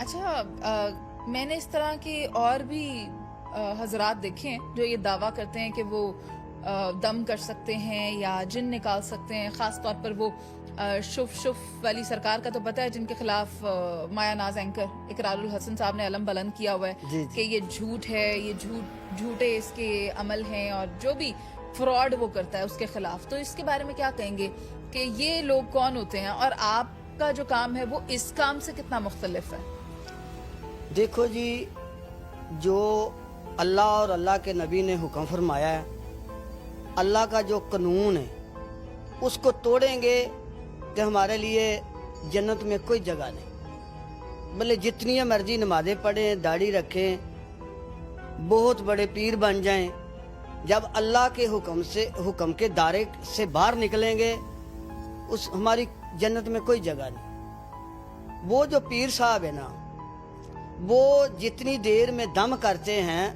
اچھا میں نے اس طرح کے اور بھی حضرات دیکھے ہیں جو یہ دعویٰ کرتے ہیں کہ وہ دم کر سکتے ہیں یا جن نکال سکتے ہیں. خاص طور پر وہ شف والی سرکار کا تو پتہ ہے جن کے خلاف مایا ناز اینکر اقرار الحسن صاحب نے علم بلند کیا ہوا ہے کہ یہ جھوٹ ہے، یہ جھوٹے اس کے عمل ہیں اور جو بھی فراڈ وہ کرتا ہے اس کے خلاف. تو اس کے بارے میں کیا کہیں گے کہ یہ لوگ کون ہوتے ہیں اور آپ کا جو کام ہے وہ اس کام سے کتنا مختلف ہے؟ دیکھو جی، جو اللہ اور اللہ کے نبی نے حکم فرمایا ہے، اللہ کا جو قانون ہے اس کو توڑیں گے کہ ہمارے لیے جنت میں کوئی جگہ نہیں. بھلے جتنی مرضی نمازیں پڑھیں، داڑھی رکھیں، بہت بڑے پیر بن جائیں، جب اللہ کے حکم کے دائرے سے باہر نکلیں گے ہماری جنت میں کوئی جگہ نہیں. وہ جو پیر صاحب ہے نا، وہ جتنی دیر میں دم کرتے ہیں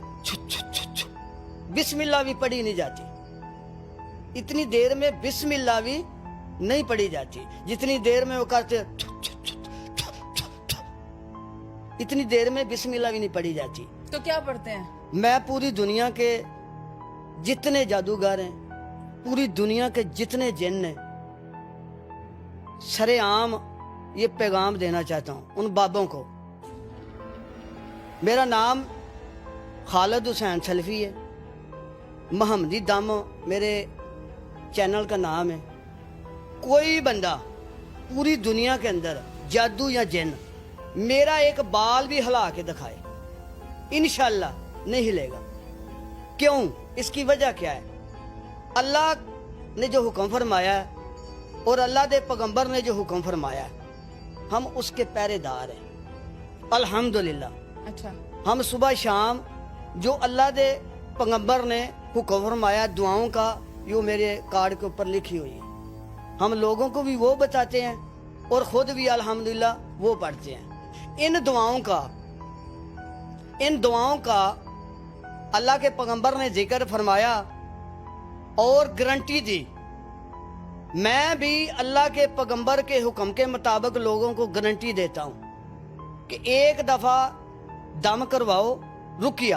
بسم اللہ بھی پڑھی نہیں جاتی. اتنی دیر میں بسم اللہ بھی نہیں پڑھی جاتی جتنی دیر میں وہ کرتے اتنی دیر میں بسم اللہ بھی نہیں پڑھی جاتی. تو کیا پڑھتے ہیں؟ میں پوری دنیا کے جتنے جادوگر ہیں، پوری دنیا کے جتنے جن ہیں، سرے عام یہ پیغام دینا چاہتا ہوں ان بابوں کو. میرا نام خالد حسین سلفی ہے، محمدی دم میرے چینل کا نام ہے. کوئی بندہ پوری دنیا کے اندر جادو یا جن میرا ایک بال بھی ہلا کے دکھائے، انشاءاللہ نہیں ہلے گا. کیوں؟ اس کی وجہ کیا ہے؟ اللہ نے جو حکم فرمایا ہے اور اللہ دے پیغمبر نے جو حکم فرمایا ہے، ہم اس کے پہرے دار ہیں الحمدللہ. اچھا، ہم صبح شام جو اللہ دے پیغمبر نے حکم فرمایا دعاؤں کا، یہ میرے کارڈ کے اوپر لکھی ہوئی ہے، ہم لوگوں کو بھی وہ بتاتے ہیں اور خود بھی الحمدللہ وہ پڑھتے ہیں. ان دعاؤں کا اللہ کے پیغمبر نے ذکر فرمایا اور گارنٹی دی. میں بھی اللہ کے پیغمبر کے حکم کے مطابق لوگوں کو گارنٹی دیتا ہوں کہ ایک دفعہ دم کرواؤ، رقیہ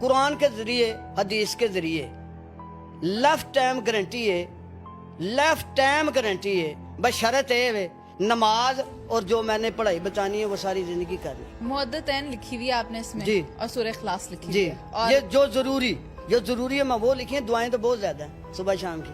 قرآن کے ذریعے، حدیث کے ذریعے، لیفٹ ٹائم گارنٹی ہے. بس شرط ہے نماز اور جو میں نے پڑھائی بتانی ہے وہ ساری زندگی کرنی. معدتین لکھی ہوئی ہے آپ نے اس میں جی، اور سورہ اخلاص لکھی جی. ہوئی ہے. اور یہ جو ضروری ہے میں وہ لکھی ہیں. دعائیں تو بہت زیادہ ہیں صبح شام کی.